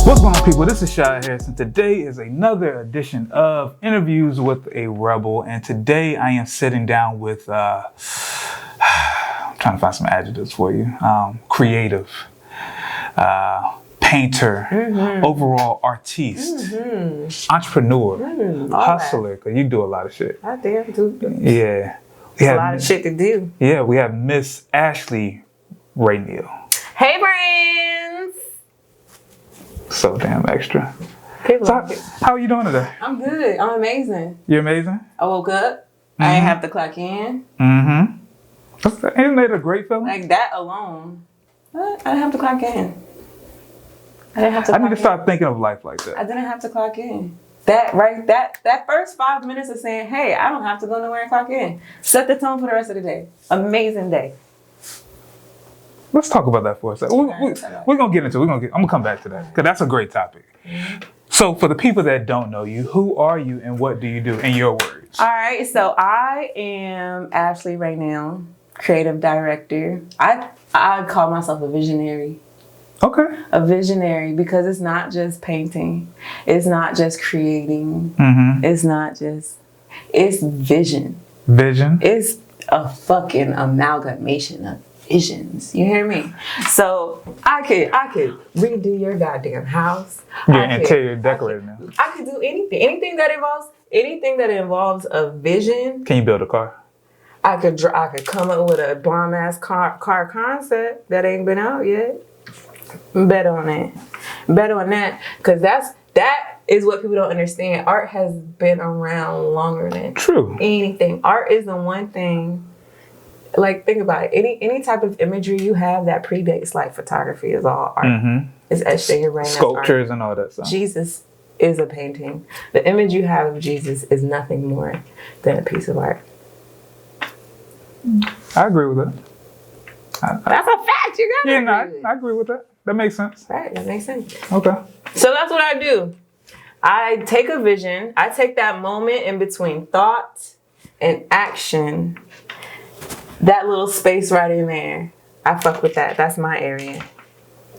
What's going on, people? This is Shy Harris, and today is another edition of Interviews with a Rebel. And today I am sitting down with, I'm trying to find some adjectives for you, creative, painter, overall artiste, entrepreneur, hustler, because you do a lot of shit. I damn do. Yeah. We have a lot of shit to do. Yeah, we have Miss Ashley Raeneil. Hey, brands! So damn extra. So how are you doing today? I'm good. I'm amazing. You're amazing? I woke up. I didn't have to clock in. Isn't that a great feeling? Like that alone. I didn't have to clock in. I need to start thinking of life like that. I didn't have to clock in. That first 5 minutes of saying, hey, I don't have to go nowhere and clock in. Set the tone for the rest of the day. Amazing day. Let's talk about that for a second. We're going to get into it. I'm going to come back to that because that's a great topic. So for the people that don't know you, who are you and what do you do in your words? All right. So I am Ashley Raeneil, creative director. I call myself a visionary. Okay. A visionary because it's not just painting. It's not just creating. It's not just, it's vision. Vision? It's a fucking amalgamation of visions. You hear me? So I could redo your goddamn house. Yeah, interior decorator now. I could do anything. Anything that involves a vision. Can you build a car? I could come up with a bomb ass car concept that ain't been out yet. Bet on that. Because that is what people don't understand. Art has been around longer than anything. Art is the one thing. Like, think about it. Any type of imagery you have that predates like photography is all art. It's etched in your brain. Sculptures and all that stuff. Jesus is a painting. The image you have of Jesus is nothing more than a piece of art. I agree with that. That's a fact. You got to I agree with that. That makes sense. Right, that makes sense. Okay. So that's what I do. I take a vision. I take that moment in between thought and action. That little space right in there. I fuck with that. That's my area.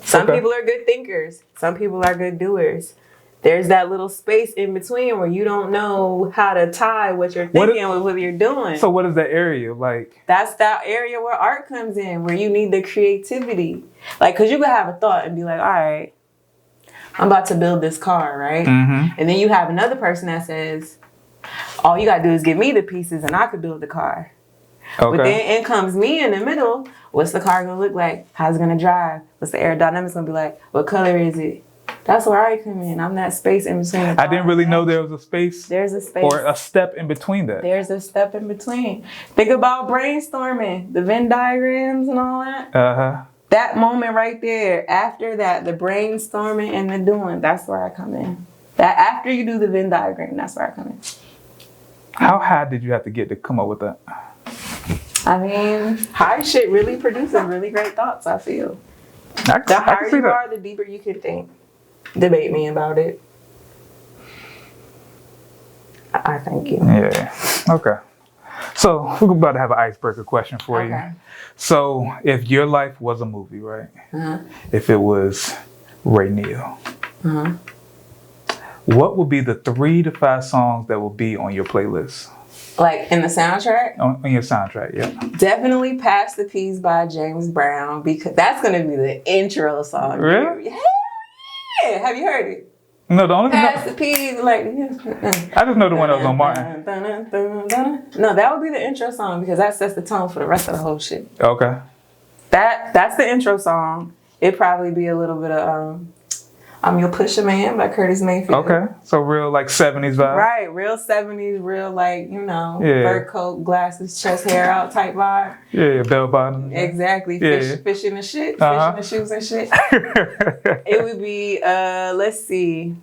Some people are good thinkers. Some people are good doers. There's that little space in between where you don't know how to tie what you're thinking with what you're doing. So what is that area like? That's that area where art comes in, where you need the creativity. Like, because you could have a thought and be like, all right, I'm about to build this car, right? And then you have another person that says, all you got to do is give me the pieces and I could build the car. Okay. But then in comes me in the middle. What's the car going to look like? How's it going to drive? What's the aerodynamics going to be like? What color is it? That's where I come in. I'm that space in between. I didn't really know there was a space. There's a space. Or a step in between that. There's a step in between. Think about brainstorming, the Venn diagrams and all that. That moment right there, after that, the brainstorming and the doing, that's where I come in. That after you do the Venn diagram, that's where I come in. How high did you have to get to come up with that? I mean, high shit really produces really great thoughts, I feel. The higher you are, the deeper you can think. Debate me about it. I thank you. Yeah. Okay. So we're about to have an icebreaker question for you. So if your life was a movie, right? If it was Raeneil, what would be the 3 to 5 songs that will be on your playlist? Like in the soundtrack? On your soundtrack, yeah. Definitely Pass the Peas by James Brown, because that's going to be the intro song. Really? Hell yeah. Have you heard it? No, the only Pass the Peas, like... I just know the one that was on Martin. No, that would be the intro song because that sets the tone for the rest of the whole shit. Okay. That's the intro song. It'd probably be a little bit of... I'm Your Pusher Man by Curtis Mayfield. Okay. So real like 70s vibe. Right. Real 70s, real like, fur coat, glasses, chest hair out type vibe. Yeah, bell bottom. Exactly. Fish in the shit. Fish in the shoes and shit. It would be, let's see.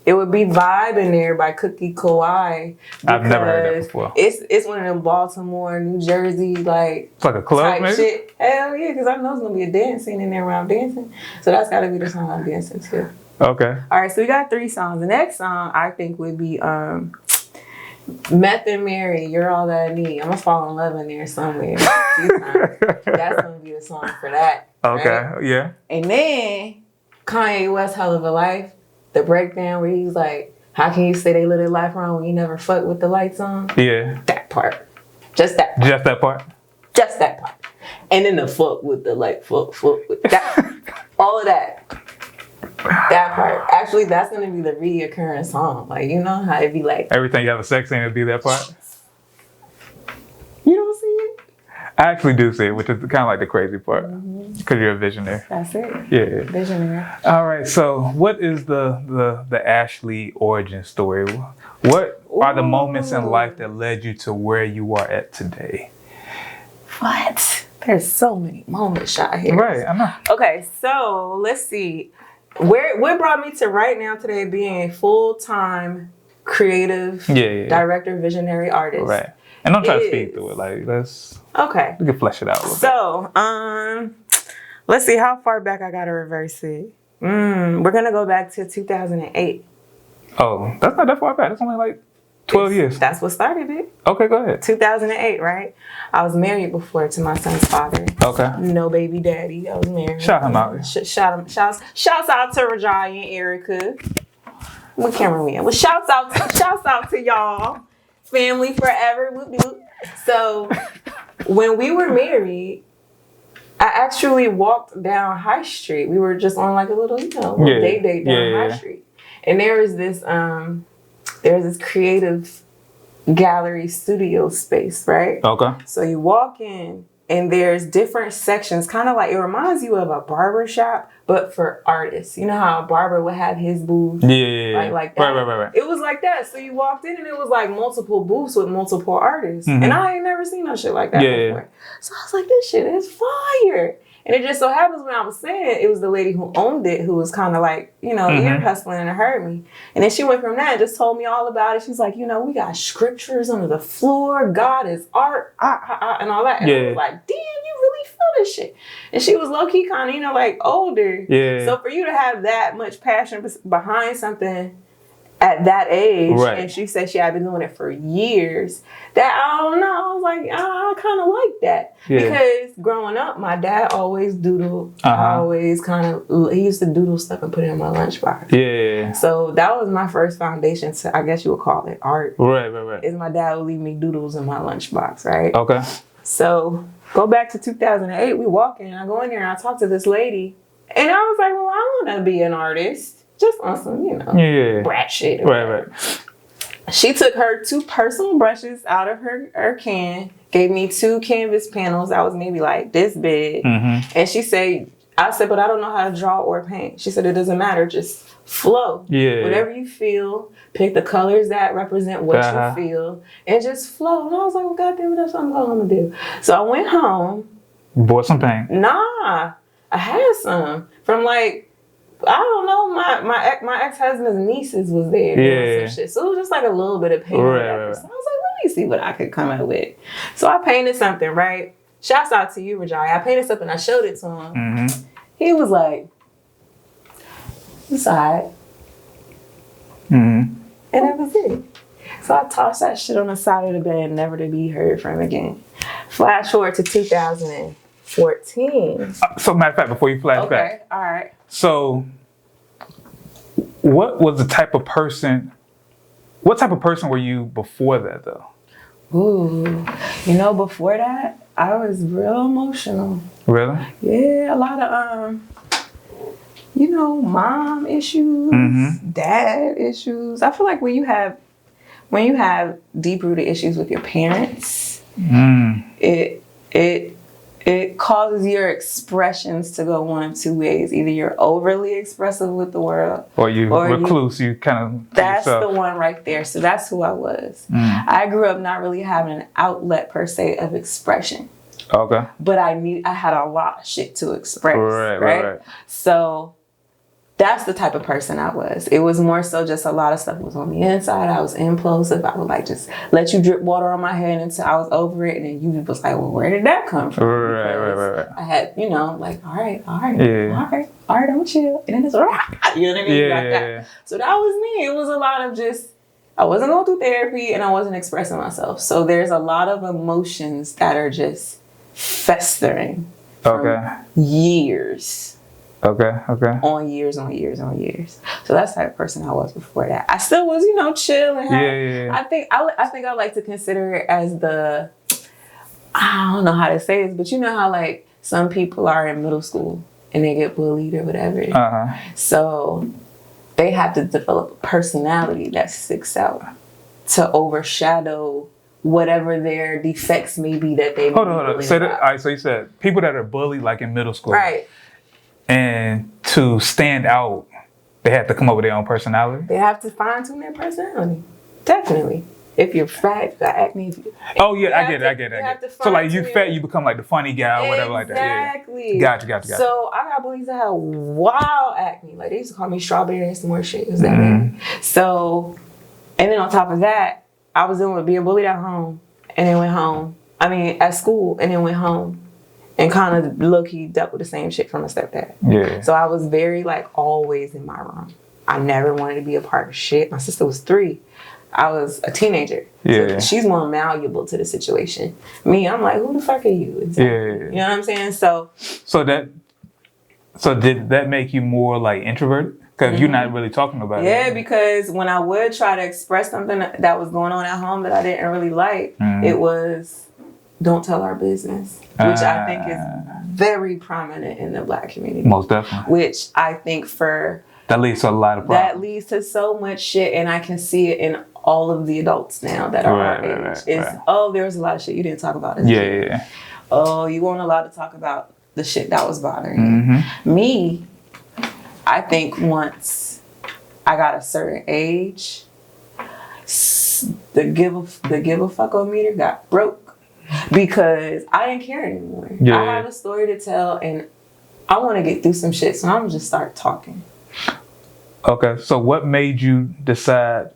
It would be Vibe in there by Cookie Kawhi. I've never heard that before. It's one of them Baltimore, New Jersey, like... It's like a club, type maybe? Shit. Hell yeah, because I know it's going to be a dance scene in there where I'm dancing. So that's got to be the song I'm dancing to. Okay. All right, so we got 3 songs. The next song, I think, would be Meth and Mary, You're All That I Need. I'm going to fall in love in there somewhere. That's going to be the song for that. Okay, right? yeah. And then Kanye West Hell of a Life, the breakdown where he's like, how can you say they live their life wrong when you never fuck with the lights on? Yeah. That part. Just that part. Just that part? Just that part. And then the fuck with the like, fuck with that. All of that. That part. Actually, that's going to be the reoccurring song. Like, you know how it'd be like. Everything you have a sex in, it'd be that part? You don't see it? I actually do see it, which is kind of like the crazy part. Because you're a visionary. That's it. Yeah. Visionary. All right. So, what is the Ashley origin story? What are the moments in life that led you to where you are at today? What? There's so many moments out here. Right. I know. Okay. So let's see. What brought me to right now today being a full-time creative director, visionary artist. Right. And don't try to speed through it. Like, we can flesh it out a little bit. So, let's see how far back I gotta reverse it. We're gonna go back to 2008. Oh, that's not that far back. It's only like 12 years. That's what started it. Okay, go ahead. 2008, right? I was married before to my son's father. Okay. No baby daddy. I was married. Shout him out. Shouts out to Raeneil and Erica. What camera we in? Well, shouts out to y'all. Family forever. Whoop, whoop. So when we were married, I actually walked down High Street. We were just on like a little, date down High Street. And there was this creative gallery studio space, right? Okay. So you walk in and there's different sections, kind of like, it reminds you of a barber shop, but for artists. You know how a barber would have his booth? Yeah. Like that. Right. It was like that. So you walked in and it was like multiple booths with multiple artists. And I ain't never seen no shit like that before. So I was like, this shit is fire. And it just so happens when I was saying it was the lady who owned it who was kind of like, ear hustling and it hurt me. And then she went from that and just told me all about it. She's like, we got scriptures under the floor. God is art, and all that. And I was like, damn, you really feel this shit. And she was low-key kind of, like older. Yeah. So for you to have that much passion behind something at that age, and she said she had been doing it for years, that I don't know, I was like, I kind of like that. Because growing up, my dad always doodled. I always he used to doodle stuff and put it in my lunchbox. Yeah. So that was my first foundation to, I guess you would call it art. Right. Is my dad would leave me doodles in my lunchbox, right? Okay. So go back to 2008, we walk in, I go in there and I talk to this lady, and I was like, well, I want to be an artist. Just on some, brat shit. Right. She took her 2 personal brushes out of her can, gave me 2 canvas panels that was maybe like this big. And she said, I said, but I don't know how to draw or paint. She said, it doesn't matter. Just flow. Yeah. Whatever you feel, pick the colors that represent what you feel, and just flow. And I was like, well, goddamn, that's what I'm going to do. So I went home. You bought some paint? Nah. I had some from like, I don't know, my ex-husband's nieces was there doing some shit. So it was just like a little bit of paint. Right. So I was like, let me see what I could come up with. So I painted something, right? Shouts out to you, Raeneil. I painted something, I showed it to him. He was like, it's all right. And that was it. So I tossed that shit on the side of the bed, never to be heard from again. Flash forward to 2014. So matter of fact, before you flash back. Okay, all right. So what type of person were you before that though? Ooh, before that, I was real emotional. Really? Yeah, a lot of mom issues, dad issues. I feel like when you have deep-rooted issues with your parents, it causes your expressions to go one of 2 ways. Either you're overly expressive with the world, or recluse. You kind of. That's the one right there. So that's who I was. I grew up not really having an outlet per se of expression. Okay. But I had a lot of shit to express. Right. So that's the type of person I was. It was more so just a lot of stuff was on the inside. I was implosive. I would like just let you drip water on my head until I was over it. And then you was like, well, where did that come from? Right. I had, like, all right, I'm chill. And then it's, you know what I mean? Yeah. So that was me. It was a lot of just, I wasn't going through therapy and I wasn't expressing myself. So there's a lot of emotions that are just festering Okay. Years. Okay. On years. So that's the type of person I was before that. I still was, chill and Yeah. I think I like to consider it as I don't know how to say this, but you know how like some people are in middle school and they get bullied or whatever. So they have to develop a personality that sticks out to overshadow whatever their defects may be that they Hold on. All right, so you said people that are bullied like in middle school. Right. And to stand out, they have to come up with their own personality? They have to fine-tune their personality. Definitely. If you're fat, you got acne. I get it. So like you fat, you become like the funny guy or whatever like that. Exactly. Yeah. Gotcha. So I got bullies that had wild acne. Like they used to call me strawberry and some more shit. It was that bad. So, and then on top of that, I was dealing with being bullied at home and then went home. At school and then went home. And kind of low-key dealt with the same shit from my stepdad. Yeah. So I was very like always in my room. I never wanted to be a part of shit. My sister was 3. I was a teenager. Yeah. So she's more malleable to the situation. Me, I'm like, who the fuck are you? Exactly. Yeah. You know what I'm saying? So did that make you more like introverted? Because you're not really talking about it. Yeah, because when I would try to express something that was going on at home that I didn't really like, it was don't tell our business, which I think is very prominent in the Black community. Most definitely. Which I think that leads to a lot of problems. That leads to so much shit, and I can see it in all of the adults now that are our age. There's a lot of shit you didn't talk about as a kid. Yeah. Oh, you weren't allowed to talk about the shit that was bothering you. Me, I think once I got a certain age, the give a fuck on meter got broke. Because I didn't care anymore. Yeah. I have a story to tell and I want to get through some shit, so I'm going to just start talking. Okay, so what made you decide,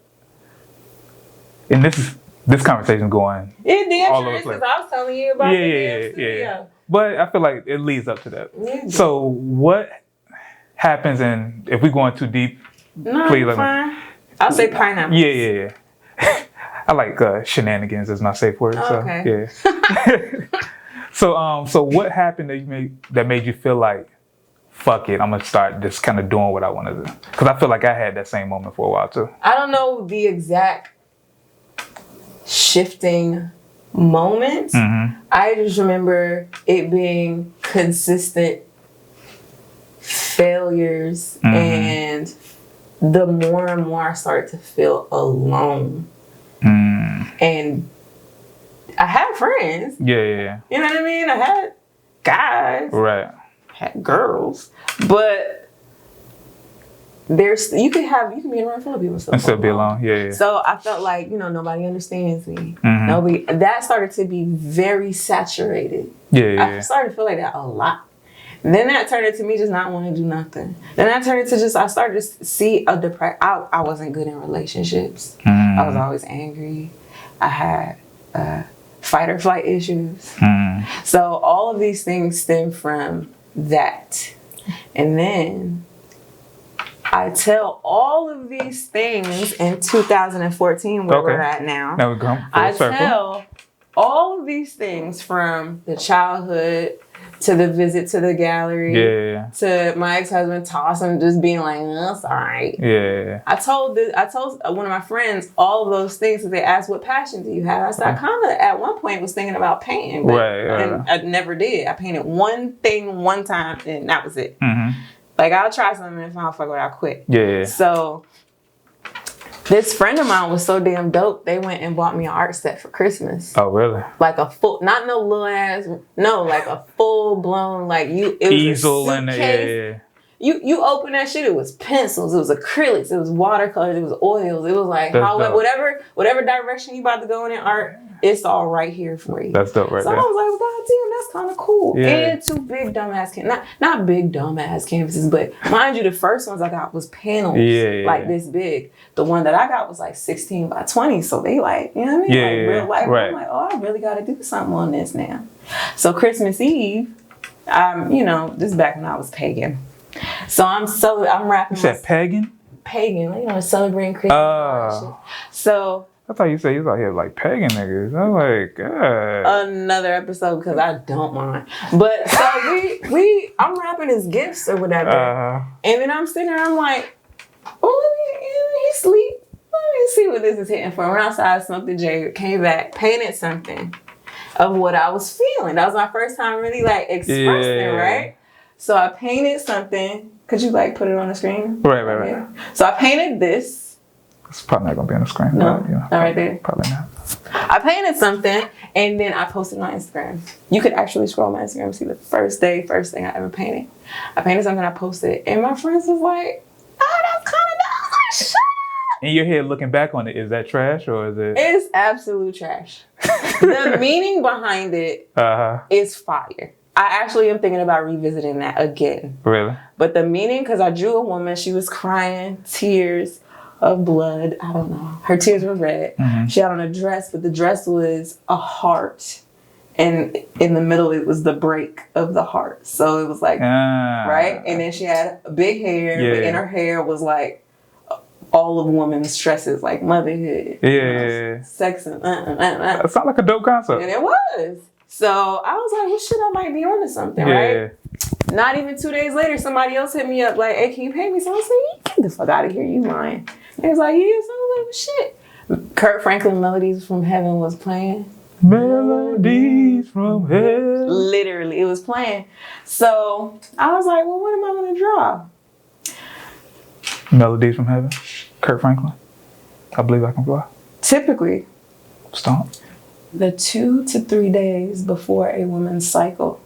and this conversation going all over the place. I was telling you about yeah. But I feel like it leads up to that. Yeah. So what happens, and if we're going too deep, please let me. I'll say pineapple. Yeah. I like shenanigans is my safe word. Okay. So yeah. So what happened that made you feel like, fuck it, I'm gonna start just kind of doing what I want to do? Because I feel like I had that same moment for a while too. I don't know the exact shifting moment. I just remember it being consistent failures, and the more and more I started to feel alone. And I had friends. Yeah. You know what I mean? I had guys. Right. Had girls. But you can be in a room full of people and still be alone. Yeah. So I felt like, nobody understands me. That started to be very saturated. Yeah. I started to feel like that a lot. Then that turned into me just not wanting to do nothing. Then that turned into I started to see a depression. I wasn't good in relationships. I was always angry. I had fight or flight issues. So all of these things stem from that. And then I tell all of these things in 2014 where we're at now. Now we're going I tell all of these things from the childhood to the visit to the gallery, to my ex-husband tossing, just being like, that's all right. Yeah. I told one of my friends all of those things because they asked, what passion do you have? I said, I kind of at one point was thinking about painting, but and I never did. I painted one thing one time and that was it. Like I'll try something and if I don't fuck with it, I'll quit. Yeah. So this friend of mine was so damn dope. They went and bought me an art set for Christmas. Oh, really? Like a full, not no little ass, no, like a full blown, like it was easel a suitcase. You open that shit, it was pencils, it was acrylics, it was watercolors, it was oils, it was like whatever direction you about to go in art, it's all right here for you. That's dope, right? So there. I was like, well, God damn, that's kind of cool. Yeah. And 2 big dumbass not big dumbass canvases, but mind you, the first ones I got was panels like this big. The one that I got was like 16 by 20, so they like, you know what I mean? Like real life. Right. I'm like, oh, I really got to do something on this now. So Christmas Eve, this is back when I was pagan. So I'm rapping. You said pagan? Pagan, celebrating Christmas. Oh. So I thought you said you was out here like pegging niggas. I'm like, God. Another episode because I don't mind. But so I'm wrapping his gifts or whatever. And then I'm sitting there, I'm like, oh, he sleep. Let me see what this is hitting for. Went outside, smoked the J, came back, painted something of what I was feeling. That was my first time really like expressing it, right? So I painted something. Could you like put it on the screen? Right. So I painted this. It's probably not gonna be on the screen. No, but, you know, not right there. Probably not. I painted something and then I posted it on Instagram. You could actually scroll my Instagram and see the first thing I ever painted. I painted something, I posted it, and my friends was like, oh, that's kind of dope. I was like, shut up. In your head, looking back on it, is that trash or is it? It's absolute trash. The meaning behind it is fire. I actually am thinking about revisiting that again. Really? But the meaning, because I drew a woman, she was crying, tears of blood. I don't know. Her tears were red. Mm-hmm. She had on a dress, but the dress was a heart. And in the middle, it was the break of the heart. So it was like, right? And then she had big hair, but in her hair was like all of women's stresses, like motherhood. Sex and That sounds like a dope concept. And it was. So I was like, well, shit, I might be onto something, right? Not even 2 days later, somebody else hit me up like, hey, can you pay me? So I was like, get the fuck out of here, you lying. He was like, yeah. So I was like, well, shit. Kurt Franklin Melodies from Heaven was playing. Melodies from Heaven. Literally, it was playing. So I was like, well, what am I going to draw? Melodies from Heaven. Kurt Franklin. I Believe I Can Fly. Typically. Stomp. The 2 to 3 days before a woman's cycle,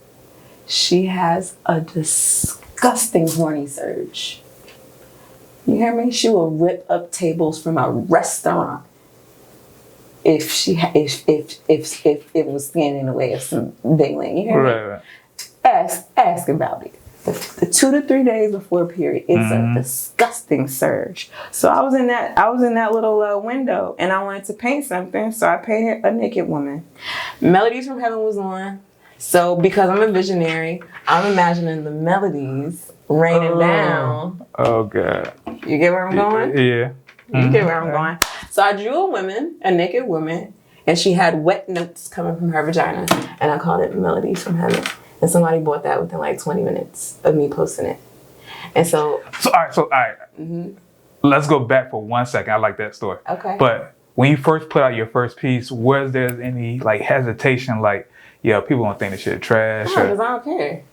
she has a disgusting horny surge. You hear me? She will rip up tables from a restaurant if it was standing in the way of some dingling. You hear me? Right. Ask about it. The 2 to 3 days before period, it's a disgusting surge. So I was in that little window, and I wanted to paint something, so I painted a naked woman. Melodies from Heaven was on. So because I'm a visionary, I'm imagining the melodies raining down. Oh God! You get where I'm going? Yeah. You get where I'm going. So I drew a naked woman, and she had wet notes coming from her vagina, and I called it Melodies from Heaven. And somebody bought that within like 20 minutes of me posting it. And so all right. Mm-hmm. Let's go back for 1 second. I like that story. Okay. But when you first put out your first piece, was there any like hesitation, like, yeah, people gonna think this shit trash? No, because I don't care.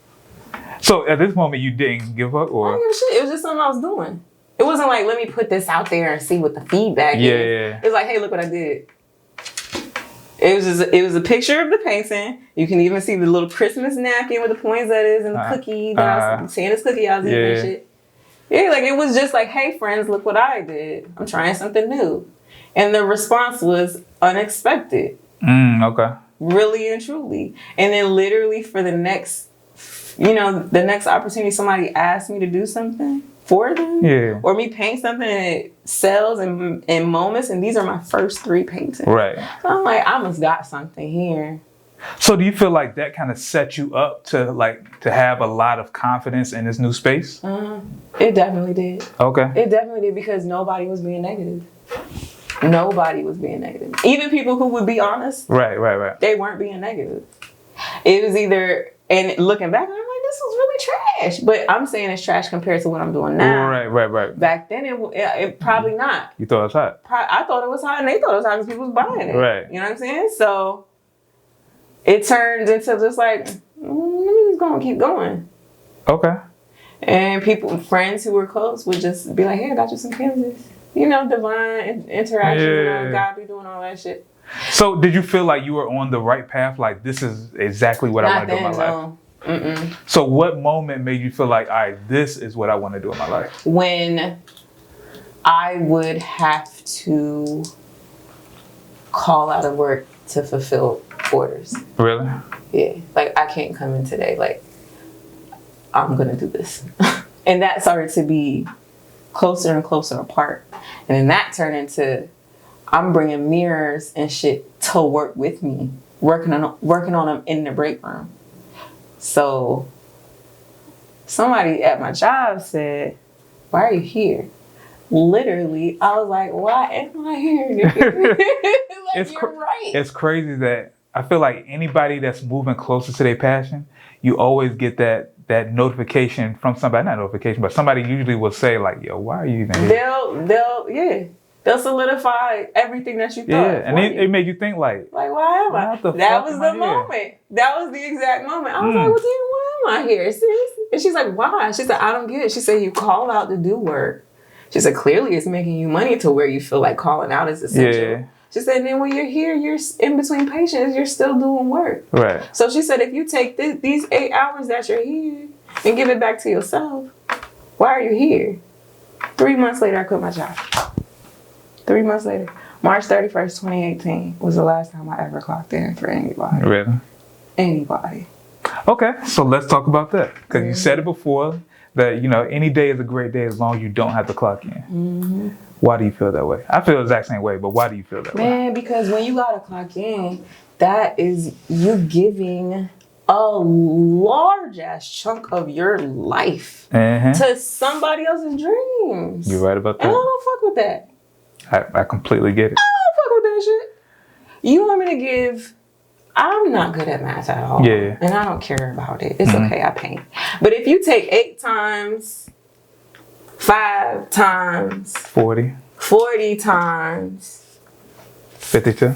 So at this moment, you didn't give up, or? I didn't give a shit. It was just something I was doing. It wasn't like, let me put this out there and see what the feedback is. It was like, hey, look what I did. It was a picture of the painting. You can even see the little Christmas napkin with the poinsettias and the cookie that I was saying, this cookie I was eating and shit. Yeah, like it was just like, hey friends, look what I did. I'm trying something new. And the response was unexpected. Okay. Really and truly. And then literally for the next opportunity somebody asked me to do something for them, or me paint something and it sells in moments, and these are my first 3 paintings. Right. So I'm like, I must got something here. So do you feel like that kind of set you up to have a lot of confidence in this new space? It definitely did. Okay. It definitely did, because nobody was being negative. Nobody was being negative. Even people who would be honest. Right. They weren't being negative. It was either, and looking back, I'm like, this was really trash. But I'm saying it's trash compared to what I'm doing now. Right. Back then, it probably not. You thought it was hot? I thought it was hot, and they thought it was hot because people was buying it. Right. You know what I'm saying? So it turned into just like, let me just go and keep going. Okay. And friends who were close would just be like, hey, I got you some canvas. You know, divine interactions and all, God be doing all that shit. So did you feel like you were on the right path? Like, this is exactly what I want to do in my life? So what moment made you feel like, all right, this is what I want to do in my life? When I would have to call out of work to fulfill orders. Really? Yeah. Like, I can't come in today. Like, I'm going to do this. And that started to be closer and closer apart. And then that turned into, I'm bringing mirrors and shit to work with me, working on them in the break room. So somebody at my job said, why are you here? literally, I was like, why am I here? Like, you're right. It's crazy that I feel like anybody that's moving closer to their passion, you always get that notification from somebody, not notification, but somebody usually will say like, yo, why are you even here? They'll solidify everything that you thought. Yeah, and it made you think like why am I? That was the moment. That was the exact moment. I was like, well, then why am I here? Seriously? And she's like, why? She said, I don't get it. She said, you called out to do work. She said, clearly it's making you money to where you feel like calling out is essential. Yeah. She said, and then when you're here, you're in between patients, you're still doing work. Right. So she said, if you take these 8 hours that you're here and give it back to yourself, why are you here? 3 months later, I quit my job. 3 months later. March 31st, 2018 was the last time I ever clocked in for anybody. Really? Anybody. Okay, so let's talk about that. Because you said it before that, you know, any day is a great day as long as you don't have to clock in. Mm-hmm. Why do you feel that way? I feel the exact same way, but why do you feel that way? Man, because when you gotta clock in, that is you giving a large ass chunk of your life to somebody else's dreams. You're right about that. And I don't fuck with that. I completely get it. I don't fuck with that shit. You want me to give... I'm not good at math at all. Yeah. And I don't care about it. It's okay, I paint. But if you take 8 times, 5 times... 40 times... 52.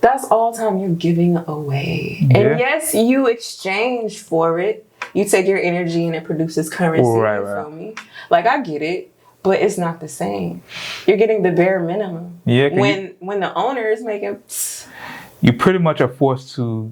That's all time you're giving away. Yeah. And yes, you exchange for it. You take your energy and it produces currency. Right, you feel me? Like, I get it. But it's not the same. You're getting the bare minimum. Yeah. When the owner is making... You pretty much are forced to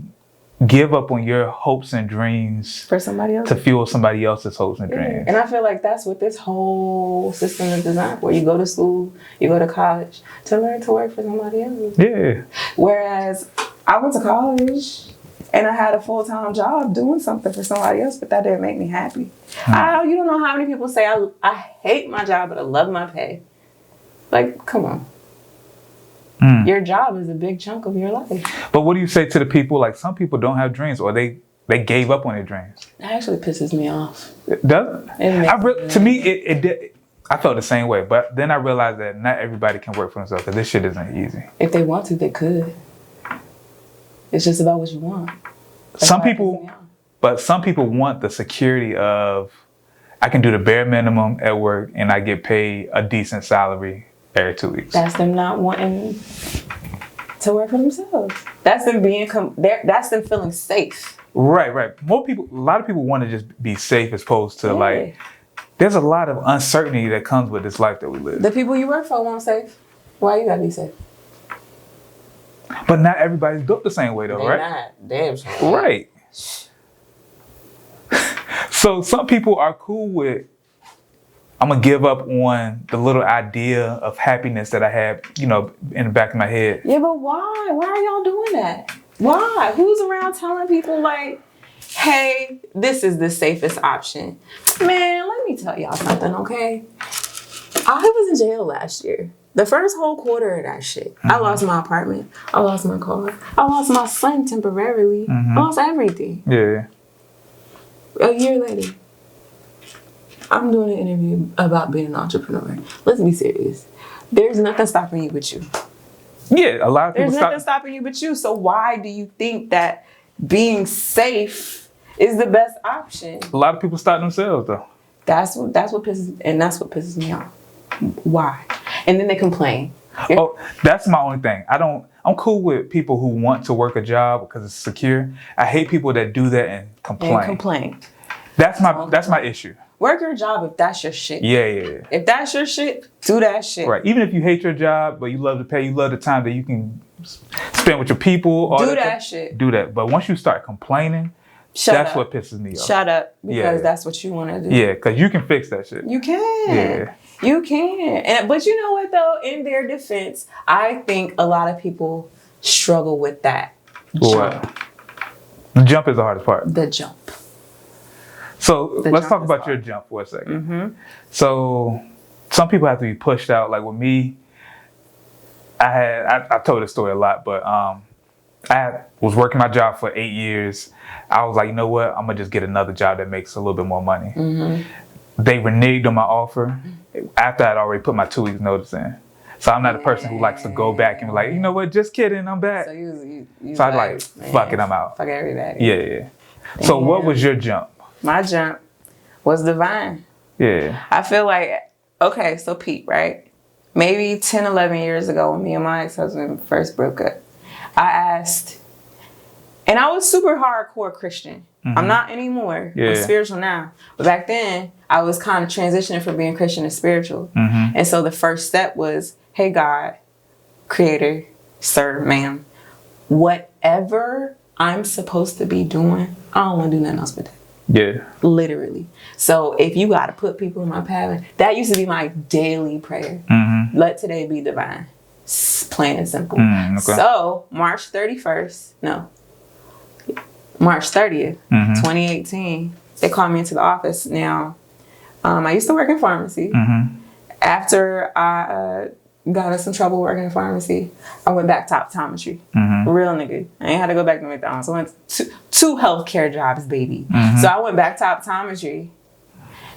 give up on your hopes and dreams for somebody else to fuel somebody else's hopes and dreams. And I feel like that's what this whole system is designed for. You go to school, you go to college to learn to work for somebody else. Yeah. Whereas I went to college and I had a full-time job doing something for somebody else, but that didn't make me happy. You don't know how many people say, I hate my job, but I love my pay. Like, come on. Your job is a big chunk of your life. But what do you say to the people, like some people don't have dreams or they gave up on their dreams? That actually pisses me off. It does? To me, it did. I felt the same way, but then I realized that not everybody can work for themselves because this shit isn't easy. If they want to, they could. It's just about what you want. Some people want the security of I can do the bare minimum at work and I get paid a decent salary every 2 weeks. That's them not wanting to work for themselves. That's them that's them feeling safe. Right. A lot of people want to just be safe as opposed to like, there's a lot of uncertainty that comes with this life that we live. The people you work for want safe. Why you gotta be safe? But not everybody's built the same way though, right? Not. Damn sure. Right. So some people are cool with, I'm going to give up on the little idea of happiness that I have, you know, in the back of my head. Yeah, but why? Why are y'all doing that? Why? Who's around telling people like, hey, this is the safest option? Man, let me tell y'all something, okay? I was in jail last year. The first whole quarter of that shit. I lost my apartment. I lost my car. I lost my son temporarily. I lost everything. Yeah. A year later, I'm doing an interview about being an entrepreneur. Let's be serious. There's nothing stopping you but you. Yeah, a lot of people. There's nothing stopping you but you. So why do you think that being safe is the best option? A lot of people stop themselves though. That's what pisses me off. Why? And then they complain. Oh, that's my only thing. I'm cool with people who want to work a job because it's secure. I hate people that do that and complain. That's my issue. Work your job if that's your shit. Yeah. If that's your shit, do that shit. Right. Even if you hate your job, but you love the pay, you love the time that you can spend with your people. Do that shit. Do that. But once you start complaining, that's what pisses me off. Shut up. Because that's what you want to do. Yeah, because you can fix that shit. You can. Yeah. You can. But you know what, though? In their defense, I think a lot of people struggle with that. What? The jump is the hardest part. The jump. So let's talk about your jump for a second. So some people have to be pushed out. Like with me, I told this story a lot, but I was working my job for 8 years. I was like, you know what? I'm gonna just get another job that makes a little bit more money. they reneged on my offer after I'd already put my 2 weeks notice in. So I'm not a person who likes to go back and be like, you know what, just kidding, I'm back. So you So I like, fuck it, I'm out. Fuck everybody. Yeah. So what was your jump? My jump was divine. Yeah. I feel like, okay, so Pete, right? Maybe 10, 11 years ago when me and my ex-husband first broke up, I asked, and I was super hardcore Christian. I'm not anymore. Yeah. I'm spiritual now. But back then, I was kind of transitioning from being Christian to spiritual. And so the first step was, hey, God, creator, sir, ma'am, whatever I'm supposed to be doing, I don't want to do nothing else but that. Yeah. Literally. So if you got to put people in my path, that used to be my daily prayer. Let today be divine. Plain and simple. Okay. So March 30th, 2018, they called me into the office. Now, I used to work in pharmacy. After I got in some trouble working in pharmacy, I went back to optometry. Real nigga. I ain't had to go back to McDonald's. I went to two healthcare jobs, baby. So I went back to optometry.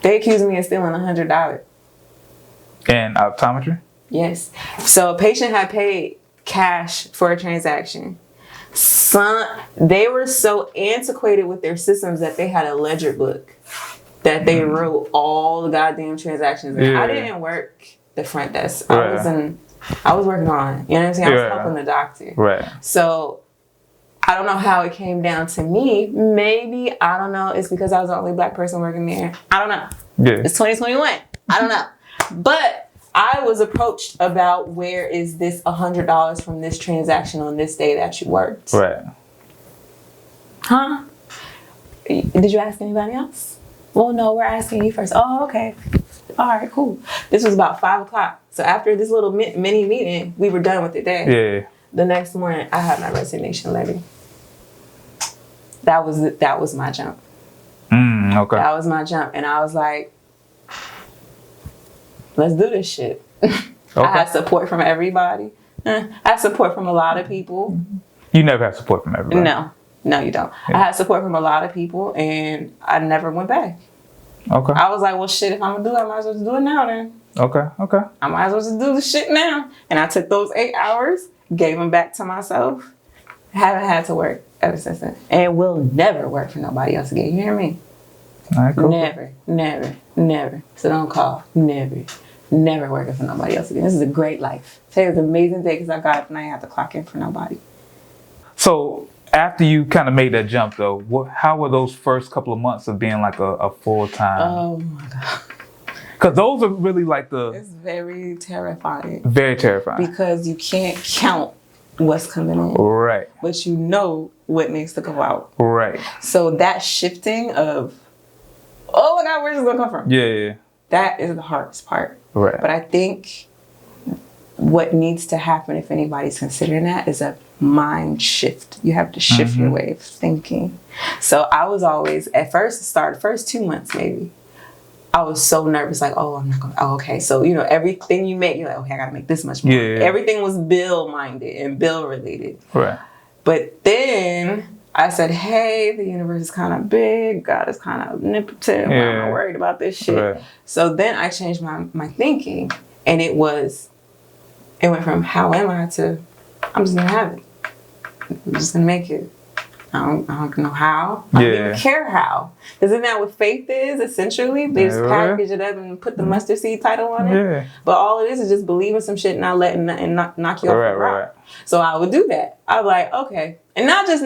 They accused me of stealing $100. And optometry? Yes. So a patient had paid cash for a transaction. They were so antiquated with their systems that they had a ledger book that they wrote all the goddamn transactions in. I didn't work the front desk. I was working on, you know what I'm saying? I was helping the doctor. Right. So I don't know how it came down to me. Maybe, I don't know, it's because I was the only black person working there. I don't know. Yeah. It's 2021. I don't know. But I was approached about, where is this $100 from this transaction on this day that you worked? Right. Huh? Did you ask anybody else? Well, no, we're asking you first. Oh, okay. All right, cool. This was about 5 o'clock. So after this little mini meeting, we were done with the day. Yeah. The next morning, I had my resignation letter. That was my jump. Okay. That was my jump. And I was like, let's do this shit. I had support from everybody. I had support from a lot of people. You never have support from everybody. No, you don't. Yeah. I had support from a lot of people, and I never went back. Okay. I was like, well, shit, if I'm going to do it, I might as well just do it now then. Okay. I might as well just do the shit now. And I took those 8 hours, gave them back to myself. Haven't had to work ever since then. And will never work for nobody else again. You hear me? All right, cool. Never. So don't call. Never working for nobody else again. This is a great life. Today was an amazing day because I got up and I didn't have to clock in for nobody. So after you kind of made that jump, though, how were those first couple of months of being like a full-time? Oh my God. Because those are really like It's very terrifying. Very terrifying. Because you can't count what's coming in. Right. But you know what needs to go out. Right. So that shifting of, oh my God, where's this gonna come from? Yeah. That is the hardest part. Right. But I think what needs to happen, if anybody's considering that, is a mind shift. You have to shift your way of thinking. So I was always, at first, first 2 months maybe, I was so nervous, like, oh, I'm not gonna, oh, okay. So, you know, everything you make, you're like, okay, I gotta make this much more. Yeah. Everything was bill-minded and bill-related. Right. But then I said, hey, the universe is kind of big. God is kind of omnipotent. Why am I worried about this shit? Right. So then I changed my thinking, and it went from how am I to I'm just gonna have it. I'm just gonna make it. I don't know how. I don't even care how. Isn't that what faith is, essentially? They just package it up and put the mustard seed title on it. Yeah. But all it is just believing some shit and not letting nothing knock you off the rock. Right. So I would do that. I was like, okay. And not just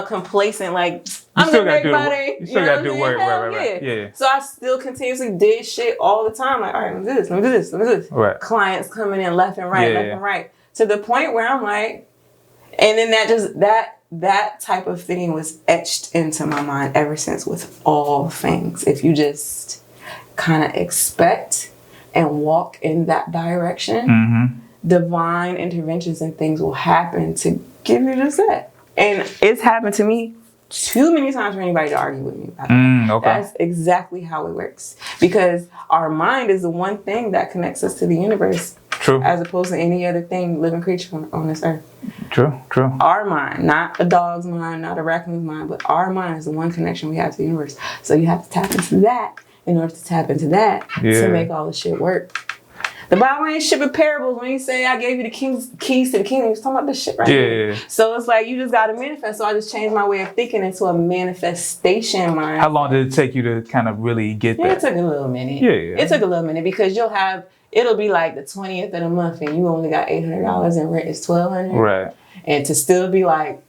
complacent, like, I'm gonna make money. You still gotta do work. Right. Yeah. So I still continuously did shit all the time. Like, all right, let me do this. Right. Clients coming in left and right. To the point where I'm like, and then that type of thing was etched into my mind ever since with all things. If you just kind of expect and walk in that direction, divine interventions and things will happen to give you just that. And it's happened to me too many times for anybody to argue with me about that. Okay. That's exactly how it works. Because our mind is the one thing that connects us to the universe. True. As opposed to any other living creature on this earth. True. Our mind, not a dog's mind, not a raccoon's mind, but our mind is the one connection we have to the universe. So you have to tap into that in order to tap into that to make all the shit work. The Bible ain't shipping parables. When you say I gave you the keys to the kingdom, you're talking about this shit right here. So it's like you just got to manifest. So I just changed my way of thinking into a manifestation mind. How long did it take you to kind of really get that? It took a little minute. Yeah. It took a little minute because it'll be like the 20th of the month and you only got $800 and rent is $1,200. Right. And to still be like,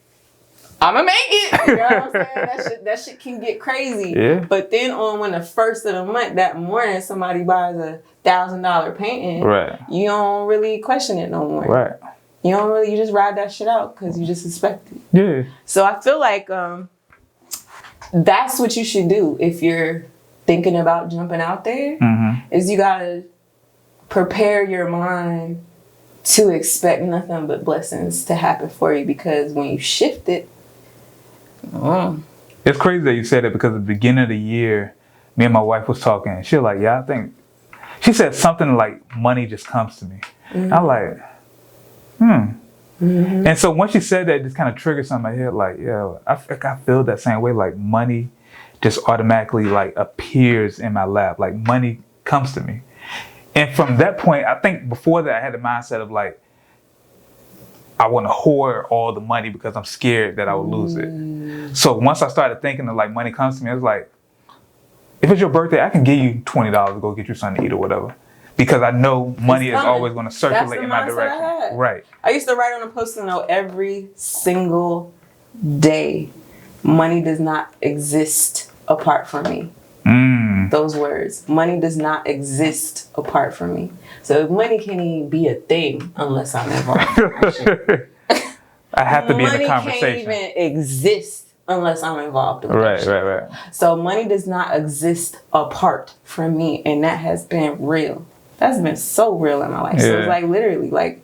I'ma make it. You know what I'm saying? That shit can get crazy. Yeah. But then when the first of the month, that morning, somebody buys a $1,000 painting. Right. You don't really question it no more. Right. You just ride that shit out because you just expect it. Yeah. So I feel like that's what you should do if you're thinking about jumping out there. Is you gotta prepare your mind to expect nothing but blessings to happen for you, because when you shift it, it's crazy that you said it, because at the beginning of the year, me and my wife was talking, and she was like, I think, she said something like, money just comes to me. I'm like, And so once she said that, it just kind of triggered something in my head, like, I feel that same way, like money just automatically like appears in my lap, like money comes to me. And from that point, I think before that I had the mindset of like, I want to hoard all the money because I'm scared that I will lose it. So once I started thinking of like money comes to me, I was like, if it's your birthday, I can give you $20 to go get you something to eat or whatever. Because I know money is always going to circulate in my direction. Right. I used to write on a post-it note every single day, money does not exist apart from me. Those words, money does not exist apart from me. So money can't even be a thing unless I'm involved. I have to be in the conversation. Money can't even exist unless I'm involved with Right. So money does not exist apart from me, and that has been real. That's been so real in my life. So it's like literally like,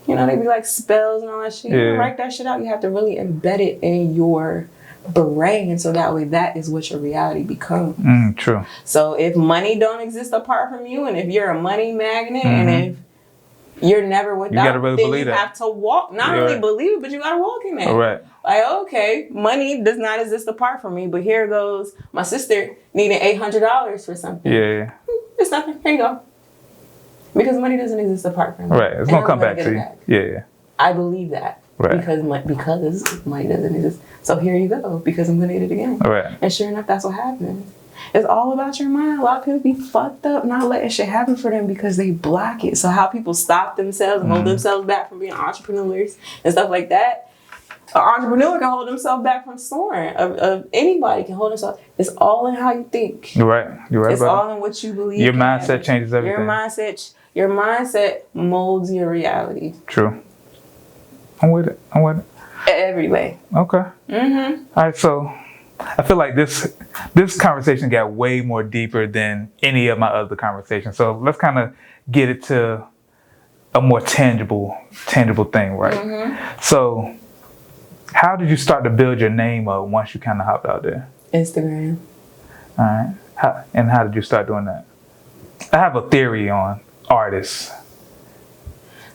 they be like spells and all that shit. You write that shit out. You have to really embed it in your brain, so that way that is what your reality becomes. True. So if money don't exist apart from you, and if you're a money magnet, and if you're never without, you gotta really believe you have to walk. Not only believe it, but you gotta walk in it. Right. Like, okay, money does not exist apart from me, but here goes my sister needing $800 for something. Yeah. It's nothing. Here you go. Because money doesn't exist apart from me. Right. It's gonna come back to you. Yeah. I believe that. Right. Because money doesn't exist. So here you go, because I'm gonna need it again. Right. And sure enough, that's what happens. It's all about your mind. A lot of people be fucked up not letting shit happen for them because they block it. So how people stop themselves and hold themselves back from being entrepreneurs and stuff like that. An entrepreneur can hold himself back from soaring. Anybody can hold himself. It's all in how you think. You're right. You're right. It's all in what you believe. Your mindset changes everything. Your mindset molds your reality. True. I'm with it. Every way. Okay. All right. So I feel like this conversation got way more deeper than any of my other conversations. So let's kind of get it to a more tangible thing, right? So how did you start to build your name up once you kind of hopped out there? Instagram. All right. How did you start doing that? I have a theory on artists.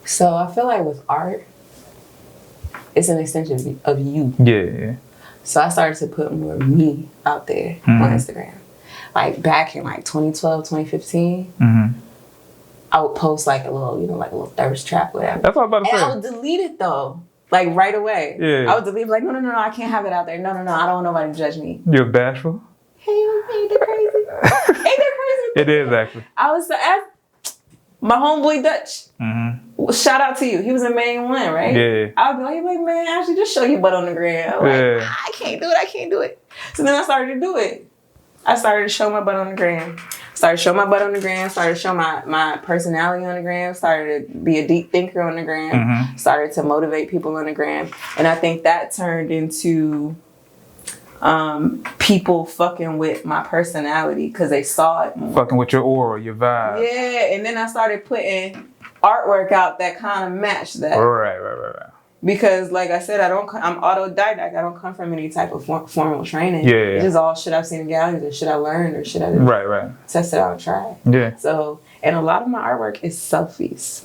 So I feel like with art, it's an extension of you. Yeah. So I started to put more of me out there on Instagram. Like back in like 2012, 2015, I would post like a little thirst trap, whatever. That's what I'm about to say. And I would delete it though, like right away. Yeah. I would delete it, like, no, I can't have it out there. No, I don't want nobody to judge me. You're bashful? Hey, ain't that crazy? Ain't that crazy? It is actually. I was my homeboy Dutch. Shout out to you. He was the main one, right? Yeah. I would be like, man, actually just show your butt on the gram. Like, I can't do it. So then I started to do it. I started to show my butt on the gram. Started to show my personality on the gram. Started to be a deep thinker on the gram. Started to motivate people on the gram. And I think that turned into people fucking with my personality because they saw it more. Fucking with your aura, your vibe. Yeah, and then I started putting artwork out that kind of matched that. Right. Because, like I said, I'm autodidact. I don't come from any type of formal training. Yeah. It's just all shit I've seen in galleries or shit I learned or shit I tested out and tried. Yeah. So, and a lot of my artwork is selfies.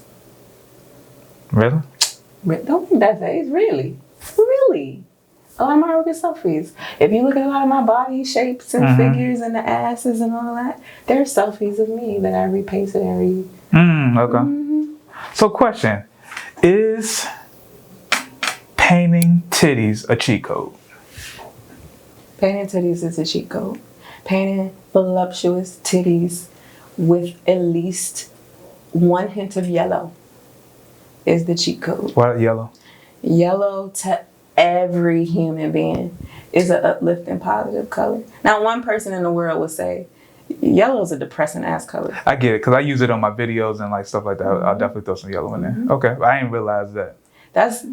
Really? Don't think that face. Really. A lot of my artwork is selfies. If you look at a lot of my body shapes and figures and the asses and all that, they're selfies of me that I repainted and Okay. So question, is painting titties a cheat code? Painting titties is a cheat code. Painting voluptuous titties with at least one hint of yellow is the cheat code. Why yellow? Yellow to every human being is an uplifting, positive color. Now, one person in the world would say, yellow is a depressing ass color. I get it, because I use it on my videos and like stuff like that. I'll definitely throw some yellow in there. Okay, but I didn't realize that. That's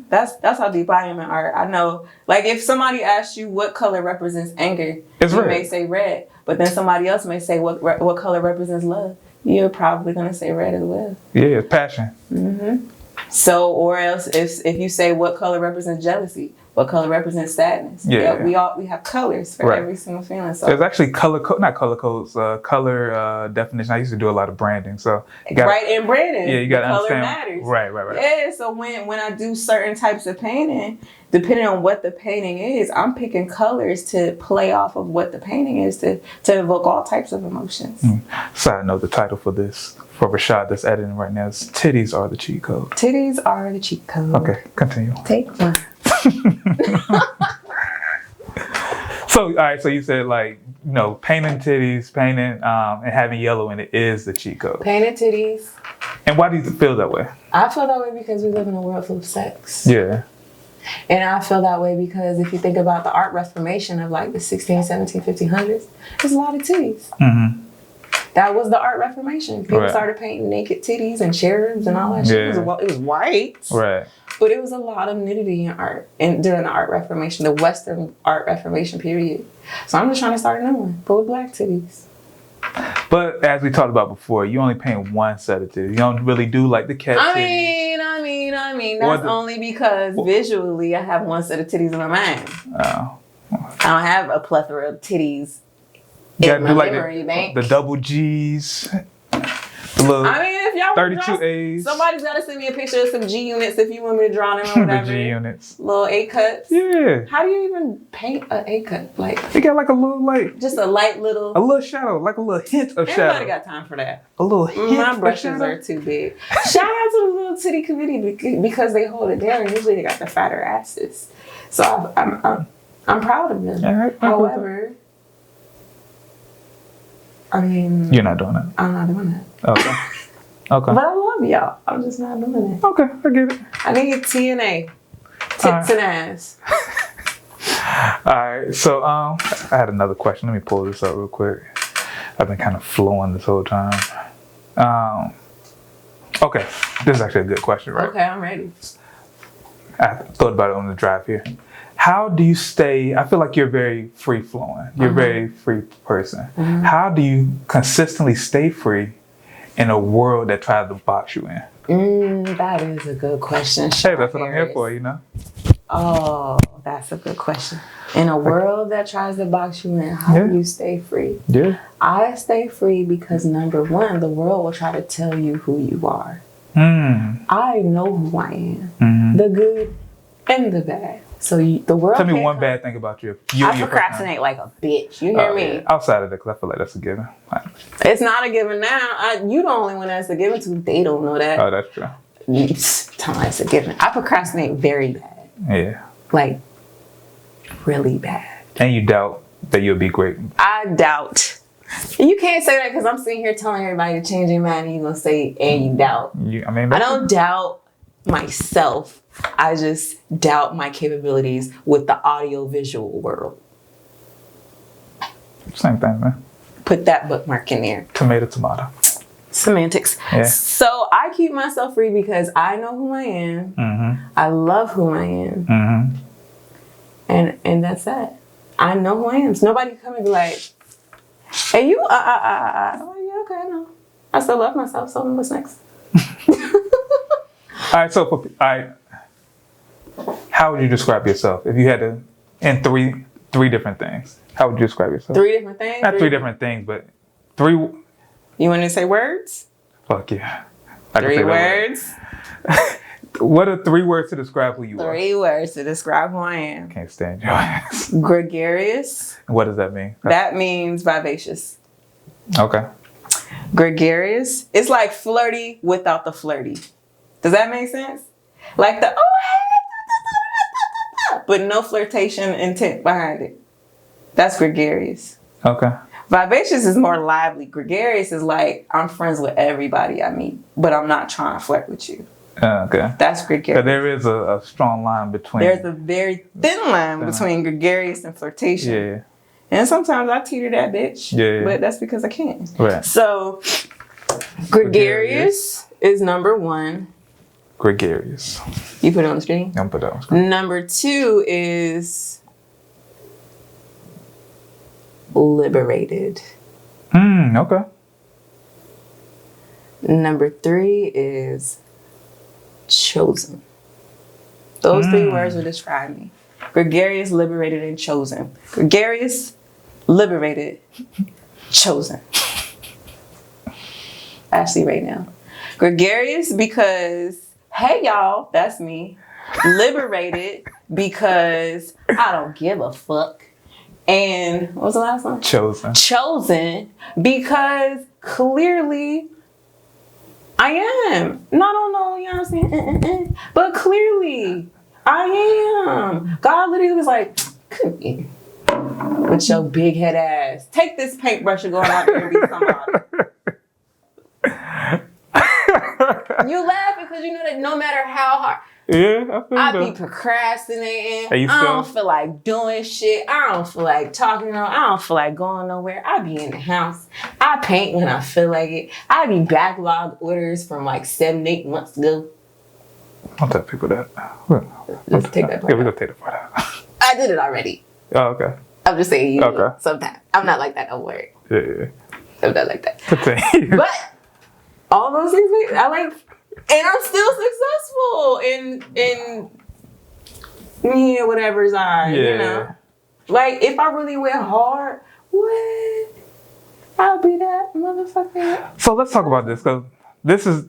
how deep I am in art. I know, like, if somebody asks you what color represents anger, it's you red. may say red, but then somebody else may say what color represents love. You're probably gonna say red as well. Yeah, it's passion. So, or else if you say what color represents jealousy, what color represents sadness. Yeah. We have colors for every single feeling. So there's actually color definition. I used to do a lot of branding, so you gotta, right in branding. Yeah, you got to color understand. matters. Right. Yeah. So when I do certain types of painting, depending on what the painting is, I'm picking colors to play off of what the painting is to evoke all types of emotions. Side note: the title for this for Rashad that's editing right now is "Titties Are the Cheat Code." Titties are the cheat code. Okay, continue. Take one. So, all right. So you said like, painting titties, painting and having yellow in it is the cheat code. Painted titties. And why do you feel that way? I feel that way because we live in a world full of sex. Yeah. And I feel that way because if you think about the art reformation of like the 16, 17, 1500s, there's a lot of titties. That was the art reformation. People started painting naked titties and cherubs and all that shit. It was white. Right. But it was a lot of nudity in art and during the art reformation, the Western art reformation period. So I'm just trying to start a new one, but with black titties. But as we talked about before, you only paint one set of titties. You don't really do like the cat titties. I mean, that's only because visually I have one set of titties in my mind. Oh. I don't have a plethora of titties You in my memory bank. The double G's. The little if y'all 32 A's. Somebody's got to send me a picture of some G units if you want me to draw them or whatever. The G units. Little A cuts. Yeah. How do you even paint an A cut? Like, you got like a little just a light little. A little shadow, like a little hint of shadow. Everybody got time for that. A little hint. My brushes are too big. Shout out to the little titty committee because they hold it down. Usually they got the fatter asses. So I'm proud of them. Right. However, I mean, you're not doing it. I'm not doing that. Okay. Okay. But I love y'all. I'm just not doing it. Okay, I get it. I need TNA. Tits and ass. All right. So I had another question. Let me pull this up real quick. I've been kind of flowing this whole time. Okay. This is actually a good question, right? Okay, I'm ready. I thought about it on the drive here. How do you stay? I feel like you're very free flowing. You're a very free person. How do you consistently stay free in a world that tries to box you in? That is a good question. Hey, that's what I'm here for, Oh, that's a good question. In a world that tries to box you in, how do you stay free? Yeah. I stay free because number one, the world will try to tell you who you are. I know who I am. The good and the bad. So the world. Tell me one bad thing about you. I procrastinate like a bitch. You hear me? Yeah. Outside of that, because I feel like that's a given. It's not a given now. You the only one that's a given to. They don't know that. Oh, that's true. Tell me it's a given. I procrastinate very bad. Yeah. Like really bad. And you doubt that you'll be great. I doubt. You can't say that because I'm sitting here telling everybody to change their mind and you're going to say, and you doubt. I don't doubt myself. I just doubt my capabilities with the audio-visual world. Same thing, man. Put that bookmark in there. Tomato. Semantics. Yeah. So I keep myself free because I know who I am. I love who I am. And that's that. I know who I am. So nobody can come and be like, hey, you, I'm like, yeah, okay, I know. I still love myself, so what's next? All right, so how would you describe yourself if you had to, in three different things? How would you describe yourself? 3 different things? Not three different things, but 3. You want to say words? Fuck yeah. 3 words? What are 3 words to describe who you are? 3 words to describe who I am. Can't stand your ass. Gregarious. What does that mean? That means vivacious. Okay. Gregarious. It's like flirty without the flirty. Does that make sense? Like the, oh, hey, but no flirtation intent behind it. That's gregarious. Okay. Vivacious is more lively. Gregarious is like, I'm friends with everybody I meet, but I'm not trying to flirt with you. Okay. That's gregarious. So there is a strong line between. There's a very thin line between gregarious and flirtation. Yeah. And sometimes I teeter that bitch. Yeah. But that's because I can. Right. So, gregarious is number 1. Gregarious. You put it on the screen? I'm put it on the screen. Number 2 is liberated. Okay. Number 3 is chosen. Those 3 words will describe me. Gregarious, liberated, and chosen. Gregarious, liberated, chosen. Ashley Raeneil. Gregarious because, hey y'all, that's me. Liberated because I don't give a fuck. And what was the last one? Chosen. Chosen because clearly I am. Not on no, you know what I'm saying? But clearly I am. God literally was like, come here. With your big head ass. Take this paintbrush and go out there and be somebody. You laugh because you know that no matter how hard. Yeah, I be procrastinating. I don't feel like doing shit. I don't feel like talking. I don't feel like going nowhere. I be in the house. I paint when I feel like it. I be backlog orders from like 7-8 months ago. Don't tell people that. Let's take that part Yeah, we're out. going to take that part out. I did it already. Oh, okay. I'm just saying you do Okay. it sometimes. I'm not like that. Don't worry. Yeah. I'm not like that. Continue. But all those things, I like, and I'm still successful in whatever's you know. Like if I really went hard, what? I'll be that motherfucker. So let's talk about this because this is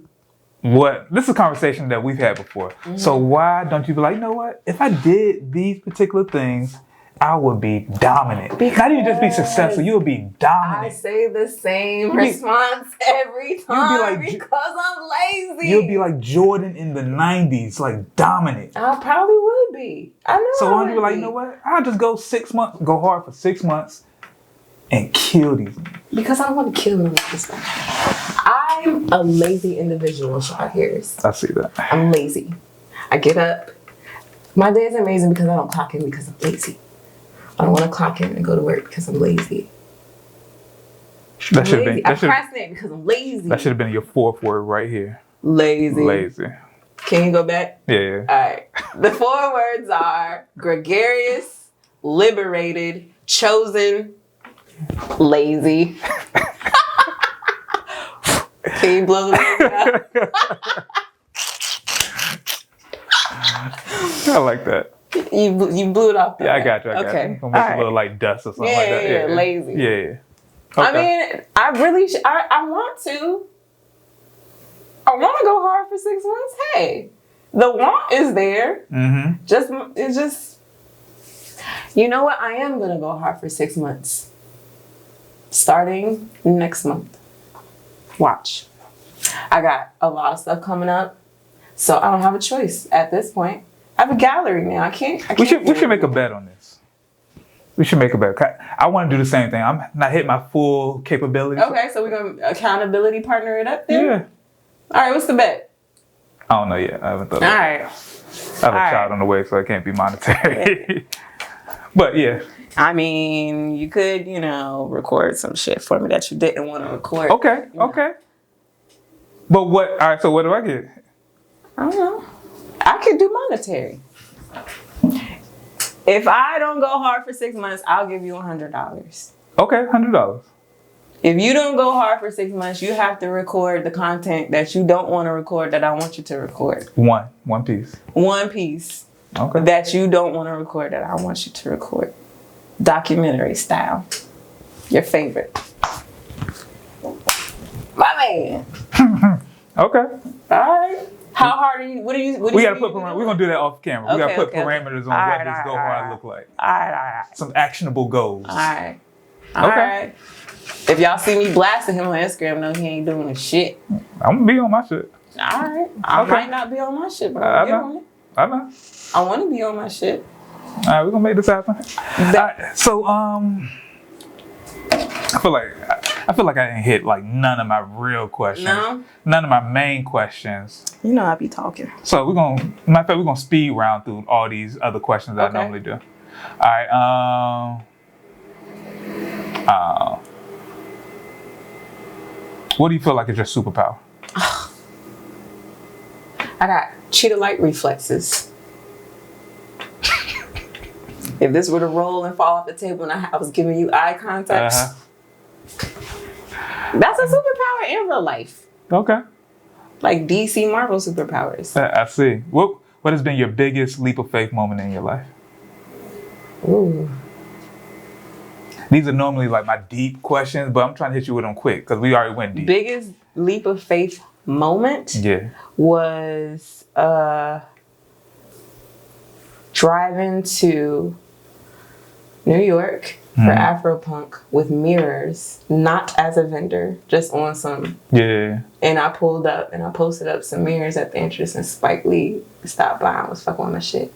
a conversation that we've had before. Mm-hmm. So why don't you be like, you know what? If I did these particular things, I would be dominant. Because not even just be successful, you would be dominant. I say the same response every time because I'm lazy. You'll be like Jordan in the 90s, like dominant. I probably would be. I know. So why don't you be like, you know what? I'll just go 6 months, go hard for 6 months and kill these. Because I don't want to kill them with this one. I'm a lazy individual, Shaw Harris. I see that. I'm lazy. I get up. My day is amazing because I don't clock in because I'm lazy. I don't want to clock in and go to work because I'm lazy. I procrastinate because I'm lazy. That should have been your 4th word right here. Lazy. Lazy. Can you go back? Yeah. All right. The 4 words are gregarious, liberated, chosen, lazy. Can you blow the wind out? I like that. You blew it off. Yeah, I got you. Okay. Gonna make a little like dust or something like that. Yeah, lazy. Yeah. Okay. I mean, I really, I want to. I want to go hard for 6 months. Hey, the want is there. Mm-hmm. It's just, you know what? I am gonna go hard for 6 months. Starting next month. Watch. I got a lot of stuff coming up, so I don't have a choice at this point. I have a gallery now. I can't. We should make a bet on this. We should make a bet. I want to do the same thing. I'm not hitting my full capabilities. Okay, so we're gonna accountability partner it up then. Yeah. All right. What's the bet? I don't know yet. I haven't thought All about right. it. I have a child on the way, so it can't be monetary. But yeah. I mean, you could, record some shit for me that you didn't want to record. Okay. Okay. But what? All right. So what do I get? I don't know. I could do monetary. If I don't go hard for 6 months, I'll give you $100. Okay, $100. If you don't go hard for 6 months, you have to record the content that you don't want to record that I want you to record. One piece. One piece. Okay. That you don't want to record that I want you to record. Documentary style. Your favorite. My man. Okay. All right. How hard are you? What do you? We gotta put parameters. We're gonna do that off camera. We gotta put parameters on what this go hard look like. All right. Some actionable goals. All right. All right. If y'all see me blasting him on Instagram, no, he ain't doing a shit. I'm gonna be on my shit. All right. I might not be on my shit, but I'm gonna get on it. I know. I want to be on my shit. All right, we're gonna make this happen. So I feel like I didn't hit like none of my real questions. No? None of my main questions. You know I be talking. So we're gonna speed round through all these other questions that I normally do. All right. What do you feel like is your superpower? I got cheetah-like reflexes. If this were to roll and fall off the table and I was giving you eye contact, that's a superpower in real life. Okay. Like DC Marvel superpowers. I see. What has been your biggest leap of faith moment in your life? Ooh. These are normally like my deep questions, but I'm trying to hit you with them quick because we already went deep. Biggest leap of faith moment was driving to New York for Afropunk with mirrors, not as a vendor, just on some. Yeah. And I pulled up and I posted up some mirrors at the entrance, and Spike Lee stopped by and was fucking with my shit.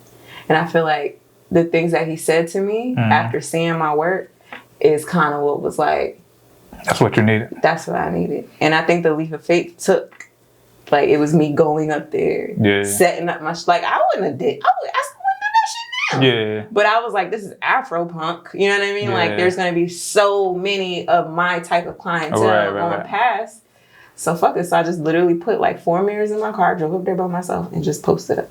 And I feel like the things that he said to me after seeing my work is kind of what was like. That's what you needed. That's what I needed. And I think the leap of faith took, like, it was me going up there, setting up my, like, I wouldn't have did, I wouldn't do that shit now. Yeah. But I was like, this is Afropunk. You know what I mean? Yeah. Like, there's going to be so many of my type of clientele going past. So fuck it. So I just literally put like 4 mirrors in my car, drove up there by myself, and just posted up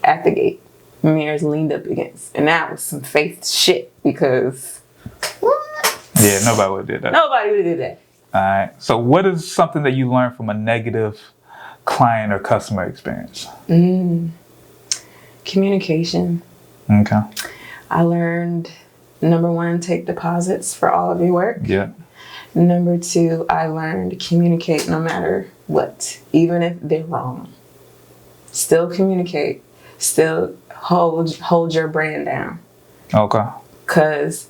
at the gate. Mirrors leaned up against. And that was some faith shit because... Yeah, nobody would have did that. Nobody would have did that. All right. So what is something that you learned from a negative client or customer experience? Communication. Okay. I learned, number 1, take deposits for all of your work. Yeah. Number 2, I learned communicate no matter what, even if they're wrong. Still communicate. Still hold your brand down. Okay. Because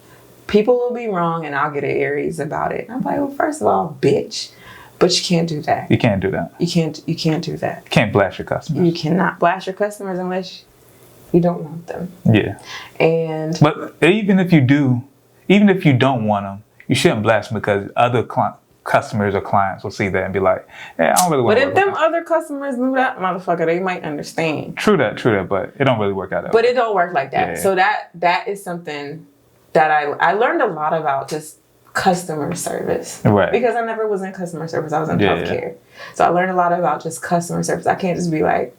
people will be wrong and I'll get an Aries about it. I'm like, well, first of all, bitch. But you can't do that. You can't do that. You can't do that. You can't blast your customers. You cannot blast your customers unless you don't want them. Yeah. But even if you don't want them, you shouldn't blast them because other customers or clients will see that and be like, hey, I don't really want to. But if them other customers knew that motherfucker, they might understand. True that, but it don't really work out that way. But it don't work like that. Yeah. So that is something that I learned a lot about, just customer service. Right. Because I never was in customer service. I was in healthcare. So I learned a lot about just customer service. I can't just be like,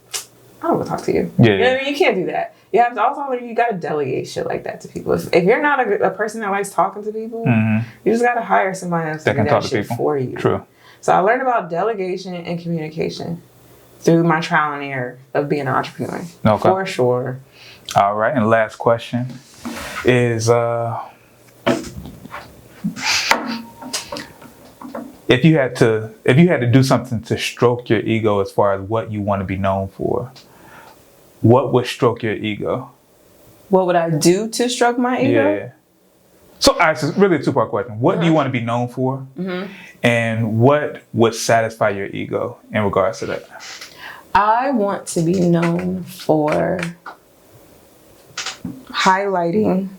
I don't want to talk to you. Yeah. You know what I mean? You can't do that. You have to also, you got to delegate shit like that to people. If you're not a person that likes talking to people, you just got to hire somebody else to do that shit for you. True. So I learned about delegation and communication through my trial and error of being an entrepreneur. Okay. For sure. All right. And last question is, if you had to do something to stroke your ego as far as what you want to be known for, what would stroke your ego? What would I do to stroke my ego? Yeah. So it's really a 2-part question. What do you want to be known for? And what would satisfy your ego in regards to that? I want to be known for highlighting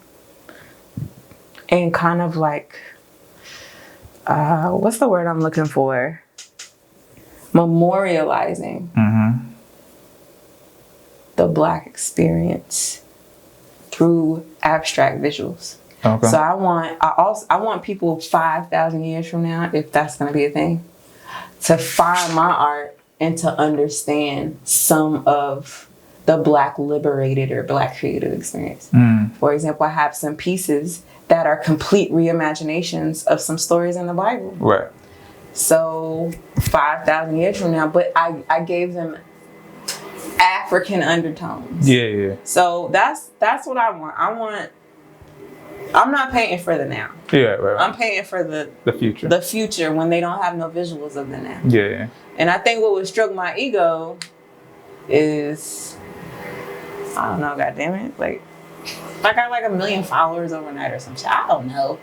and kind of like, what's the word I'm looking for? Memorializing the Black experience through abstract visuals. Okay. So I want people 5,000 years from now, if that's going to be a thing, to find my art and to understand some of the Black liberated or Black creative experience. For example, I have some pieces that are complete reimaginations of some stories in the Bible. Right. So 5,000 years from now, but I gave them African undertones. Yeah. So that's what I want. I'm not painting for the now. Yeah, right. I'm painting for the future. The future when they don't have no visuals of the now. Yeah. And I think what would stroke my ego is, I don't know, goddammit, like I got like 1 million followers overnight or some shit. I don't know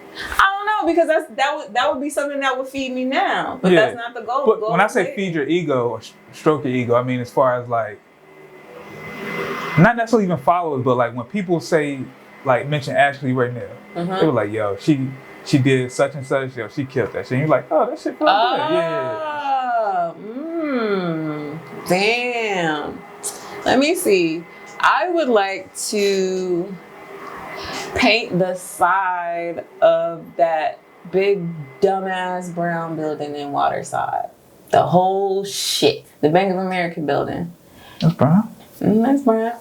because that would be something that would feed me now. But that's not the goal. But when I say feed your ego or stroke your ego, I mean as far as like not necessarily even followers, but like when people say like mention Ashley Raeneil, they were like, yo, she did such and such, yo, she killed that shit. And you're like, oh, that shit felt good. Yeah. Damn. Let me see. I would like to paint the side of that big dumbass brown building in Waterside. The whole shit. The Bank of America building. That's brown? That's brown.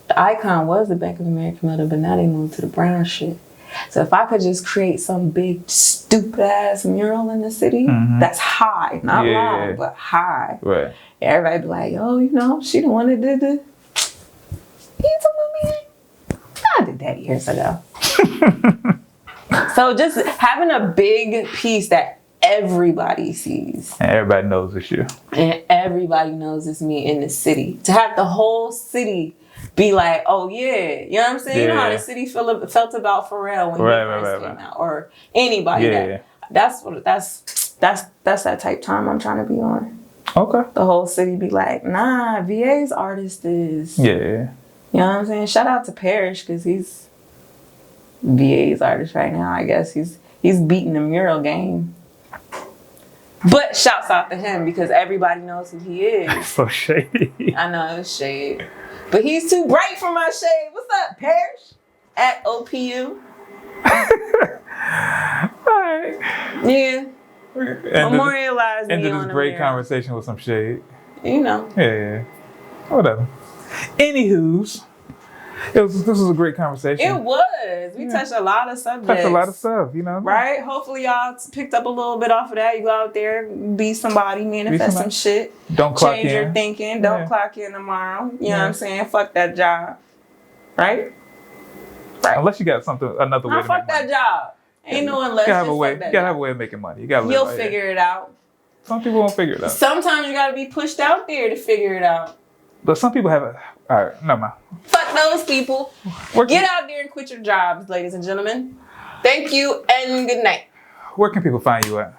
The icon was the Bank of America building, but now they moved to the brown shit. So if I could just create some big stupid ass mural in the city that's high, not long, but high. Right. Everybody be like, oh, you know, she the one that did the. You talking about me? I did that years ago. So just having a big piece that everybody sees. And everybody knows it's you. And everybody knows it's me in the city. To have the whole city be like, oh yeah, you know what I'm saying? You know how the city felt about Pharrell when he first came out, or anybody. That's that type time I'm trying to be on. Okay. The whole city be like, nah, VA's artist is. Yeah. You know what I'm saying? Shout out to Parrish because he's VA's artist right now. I guess he's beating the mural game. But shouts out to him because everybody knows who he is. So shady. I know it's shade. But he's too bright for my shade. What's up, Parrish? At OPU. Alright. Yeah. Memorialize me on the this great conversation with some shade. You know. Yeah. Whatever. Anywho's. This was a great conversation. It was. We touched a lot of subjects. Touched a lot of stuff, you know. Right? Hopefully y'all picked up a little bit off of that. You go out there, be somebody, manifest some shit. Don't clock in. Change your thinking. Don't clock in tomorrow. You know what I'm saying? Fuck that job. Right? Unless you got another way to fuck that job. Ain't no unless. You gotta have a way of making money. You'll figure it out. Some people won't figure it out. Sometimes you gotta be pushed out there to figure it out. But some people have all right, never mind. Fuck those people. Get out there and quit your jobs, ladies and gentlemen. Thank you and good night. Where can people find you at?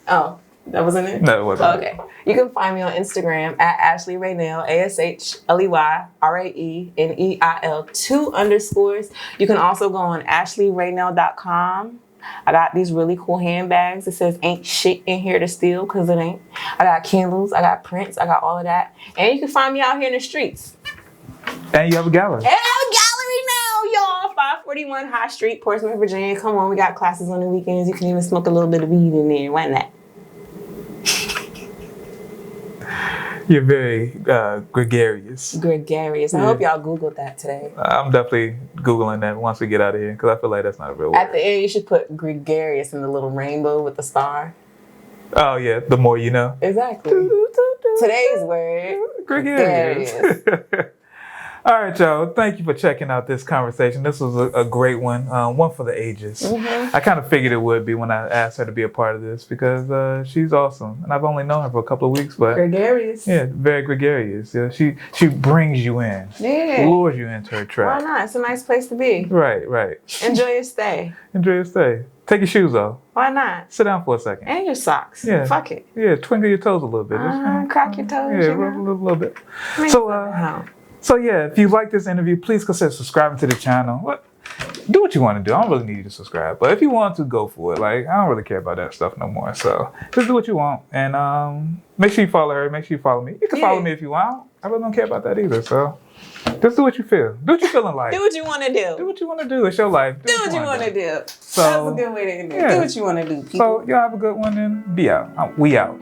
Oh, that wasn't it? No, it wasn't. Okay. You can find me on Instagram at Ashley Raeneil, ASHLEYRAENEIL 2 underscores. You can also go on ashleyraeneil.com. I got these really cool handbags. It says ain't shit in here to steal because it ain't. I got candles. I got prints. I got all of that. And you can find me out here in the streets. And you have a gallery. And I have a gallery now, y'all. 541 High Street, Portsmouth, Virginia. Come on, we got classes on the weekends. You can even smoke a little bit of weed in there. Why not? You're very gregarious. Gregarious. I hope y'all Googled that today. I'm definitely Googling that once we get out of here because I feel like that's not a real word. At the end, you should put gregarious in the little rainbow with the star. Oh, yeah. The more you know. Exactly. Today's word. Gregarious. All right, y'all. Thank you for checking out this conversation. This was a great one. One for the ages. I kind of figured it would be when I asked her to be a part of this because she's awesome. And I've only known her for a couple of weeks, but gregarious. Yeah, very gregarious. Yeah, she brings you in. Yeah. Lures you into her trap. Why not? It's a nice place to be. Right. Enjoy your stay. Enjoy your stay. Take your shoes off. Why not? Sit down for a second. And your socks. Yeah. Fuck it. Yeah, twinkle your toes a little bit. Crack your toes. Yeah, a little bit. So yeah, if you like this interview, please consider subscribing to the channel. Do what you want to do. I don't really need you to subscribe, but if you want to, go for it. Like, I don't really care about that stuff no more. So just do what you want, and make sure you follow her. Make sure you follow me. You can follow me if you want. I really don't care about that either. So just do what you feel. Do what you feel in life. Do what you want to do. Do what you want to do. It's your life. Do what you want to do. So that's a good way to end it. Do what you want to do, people. So y'all have a good one and be out. We out.